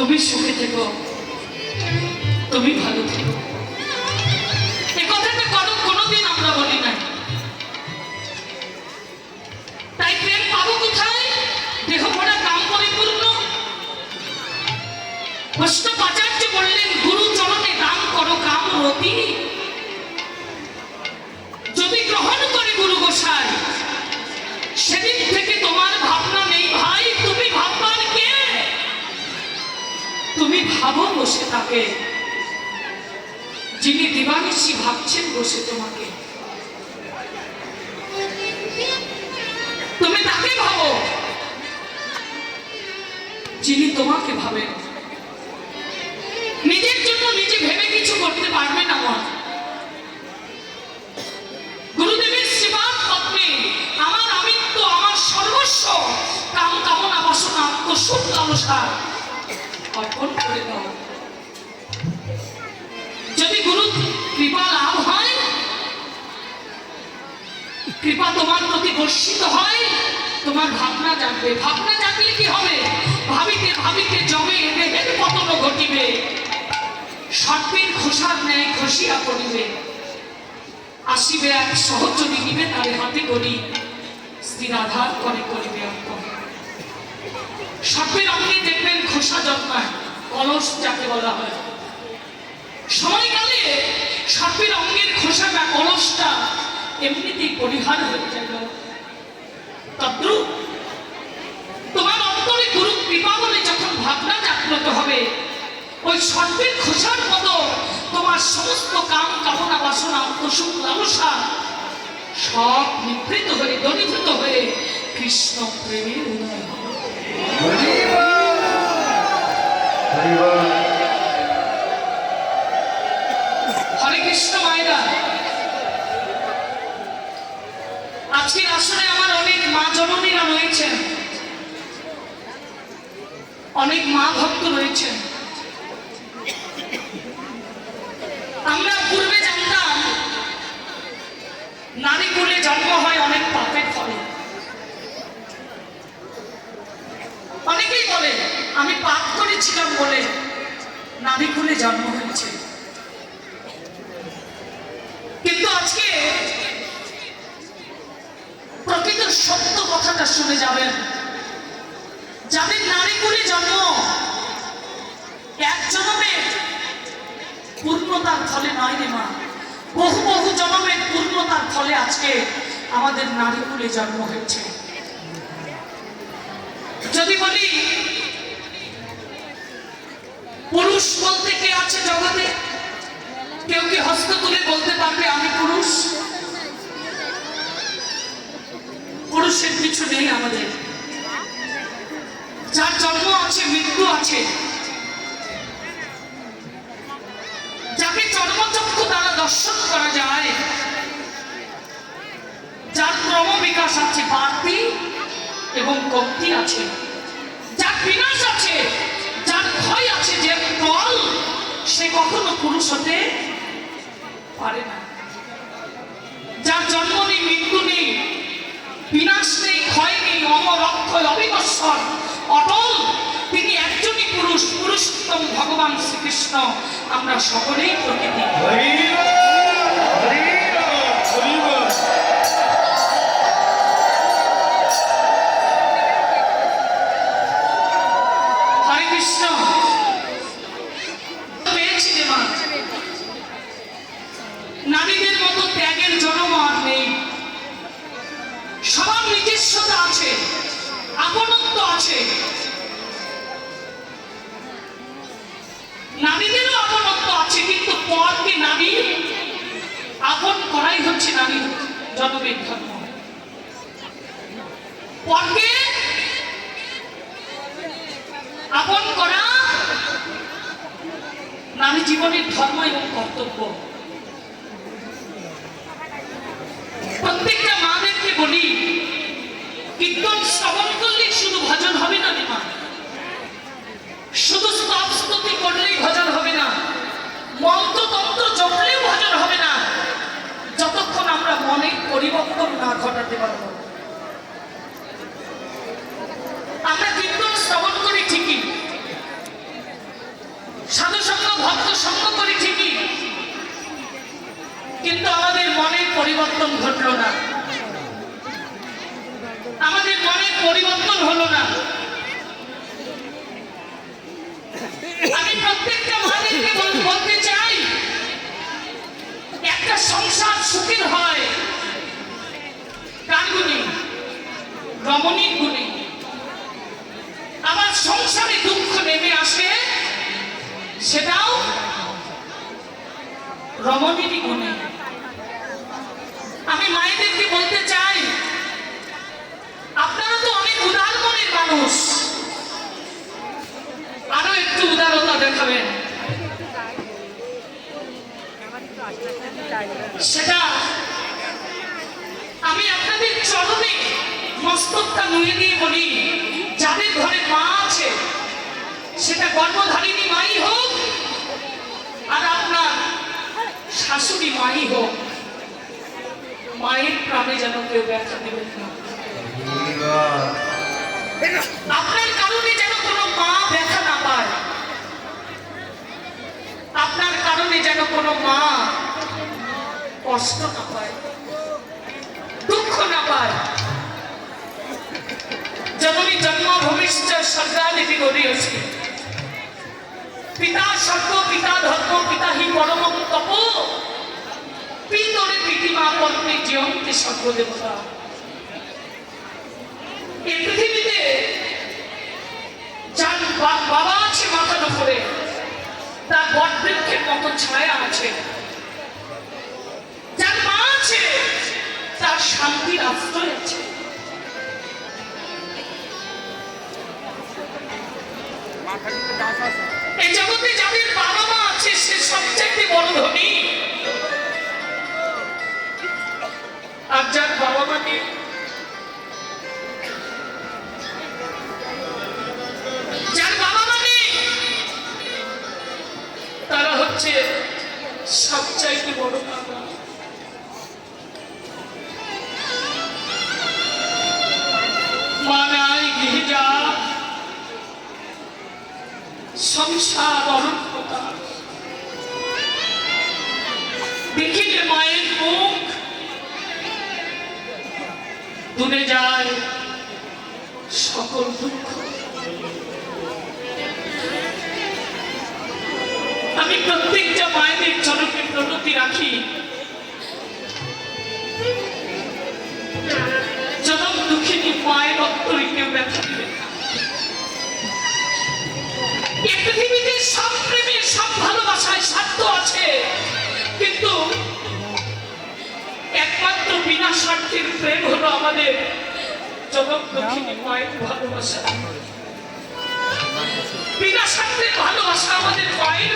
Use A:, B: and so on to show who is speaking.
A: তুমি সুখে থেকো, তুমি ভালো থেকো। এ কথাটা কোনোদিন আমরা বলি নাই। তাই প্রেম পাবো কোথায়? দেহ ভরা কাম পরিপূর্ণ। বৈষ্ণবাচার্য বললেন, গুরু চরণে দান করো কাম রতি। যদি গ্রহণ করে গুরু গোসাই, সেদিন থেকে তোমার ভাবনা নেই ভাই। তুমি ভাববার কে? তুমি ভাবো বসে তাকে, যিনি দিবানিশি ভাবছেন বসে তোমাকে। তুমি তাকে ভাবো যিনি তোমাকে ভাবেন। নিজের জন্য নিজে ভেবে কিছু করতে পারবে না মন। গুরুদেবের সেবার পত্রে আমার আমিত্ব, আমার সর্বস্ব, কাম কামনা বাসনা আত্মসুখ লালসা অর্পণ করে দাও। যদি গুরু কৃপা লাভ হয়, কৃপা তোমার প্রতি বর্ষিত হয়, তোমার ভাবনা জাগবে। ভাবনা জাগলে কি হবে? ভাবিতে ভাবিতে জমে দেহের পতন ঘটিবে, সর্পের খোসার ন্যায় খসিয়া পড়িবে। আসিবে এক সহচরী, নিবে তারে হাতে করি, স্থির আধার করে করিবে অর্পণ। সর্পের অঙ্গে দেখবেন খোসা জন্মায়, কলস যাকে বলা হয়। সময়কালে সর্পের অঙ্গের খোসাটা, কলসটা এমনিতেই পরিহার হয়ে গেল। তদ্রূপ তোমার অন্তরে গুরু কৃপা বলে যখন ভাবনা জাগ্রত হবে, ওই সর্পের খোসার মতো তোমার সমস্ত কাম কামনা বাসনা আত্মসুখ লালসা সব নিবৃত হয়ে, দনীভূত হয়ে কৃষ্ণ প্রেমে উদয় হবে। হরে কৃষ্ণ মায়েরা, আজকের আসরে আমার অনেক মা জননীরা রয়েছেন, অনেক মা ভক্ত রয়েছেন। আমরা পূর্বে জানতাম নারী কুলে জন্ম হয় অনেক পাপের ফলে। অনেকেই বলে আমি পাপ করেছিলাম বলে নারী কুলে জন্ম হয়েছে। কিন্তু আজকে প্রকৃত সত্য কথাটা শুনে যাবেন। যাদের নারী কুলে জন্ম, এক জন্মের পূর্ণতার ফলে নয় রে মা, বহু বহু জন্মের পূর্ণতার ফলে আজকে আমাদের নারী কুলে জন্ম হয়েছে। যদি বলি পুরুষ বলতে কে আছে জগতে? কেউ কি হস্ত তুলে বলতে পারবে আমি পুরুষ? পুরুষের কিছু নেই আমাদের। যার জন্ম আছে, মৃত্যু আছে, যাকে জন্মচক্ষু দ্বারা দর্শন করা যায়, যার ক্রম বিকাশ আছে, বাড়তি এবং কমতি আছে, যার বিনাশ আছে, যার ক্ষয় আছে, যে ফল, সে কখনো পুরুষ হতে পারে না। যার জন্ম নেই, মৃত্যু নেই, বিনাশ নেই, ক্ষয় নেই, অমর অক্ষয় অবিনশ্বর অটল, তিনি একজনই পুরুষ, পুরুষোত্তম ভগবান শ্রীকৃষ্ণ। আমরা সকলেই প্রকৃতি। হরে কৃষ্ণ। পেয়েছি রে মা, নারীদের মতো ত্যাগের জন্ম আর নেই। সবার নিজস্বতা আছে, আপনত্ব আছে। নারীদেরও আপনত্ব আছে, কিন্তু পরকে নারী আপন করাই হচ্ছে নারীর জন্মের ধর্ম। পরকে আপন করা নারী জীবনের ধর্ম এবং কর্তব্য। প্রত্যেকটা মাদেরকে বলি, কীর্তন শ্রবণ করলে শুধু ভজন হবে না রে মা, শুধু স্তব স্তুতি করলেই ভজন হবে না, মন্ত্রতন্ত্র জপলেও ভজন হবে না, যতক্ষণ আমরা মনে পরিবর্তন না ঘটাতে পারবো। আমরা কীর্তন শ্রবণ করি ঠিকই, হলো না। আমি প্রত্যেকটা মাদেরকে বলতে চাই, একটা সংসার সুখের হয় কার গুণে? রমণীর গুণে। আবার সংসারে দুঃখ নেমে আসে, সেটাও রমণীরই গুণে। আমি মায়েদেরকে বলতে চাই, আপনারা তো অনেক উদার মনের মানুষ, আরো একটু উদারতা দেখাবেন। সেটা আমি আপনাদের চরণে মস্তকটা নুয়ে দিয়ে বলি, যাদের ঘরে মা আছে, সেটা গর্ভধারিণী মাই হোক আর আপনার শাশুড়ি মাই হোক, মায়ের প্রাণে যেন কেউ ব্যথা দেবেন না। আপনার কারণে যেন কোনো মা ব্যথা না পায়, আপনার কারণে যেন কোনো মা কষ্ট না পায়, দুঃখ না পায়। জননী জন্মভূমিশ্চ স্বর্গাদিতি গরীয়সি, পিতা স্বর্গ পিতা ধর্ম পিতা হি পরম তপ, পিতরে পিতিমা পত্নী জীবন্তি সর্বদেবতা। এই পৃথিবীতে যার বাবা আছে মাথার উপরে, তার বটবৃক্ষের মতো ছায়া আছে। যার মা আছে, তার শান্তির আশ্রয় আছে। এই জগতে যাদের বাবা মা আছে, সে সবচেয়ে বড় ধনী। আর যার বাবা মা নেই, যার বাবা মা নেই, তারা হচ্ছে সবচাইতে বড় বাবা। মা নাই গৃহে যা, সংসার অরণ্যতা। দেখিলে মায়ের মুখ, দূরে যায় সকল দুঃখ। আমি প্রত্যেকটা মায়েদের চরণে প্রণতি রাখি, জনম দুঃখিনী মায়ের অন্তরে কেউ ব্যথা দিবে না। এই পৃথিবীতে সব প্রেমের সব ভালোবাসায় স্বার্থ আছে, কিন্তু একমাত্র বিনা স্বার্থের প্রেম হলো আমাদের জনম দুঃখিনী মায়ের ভালোবাসা। বিনা স্বার্থের ভালোবাসা আমাদের মায়ের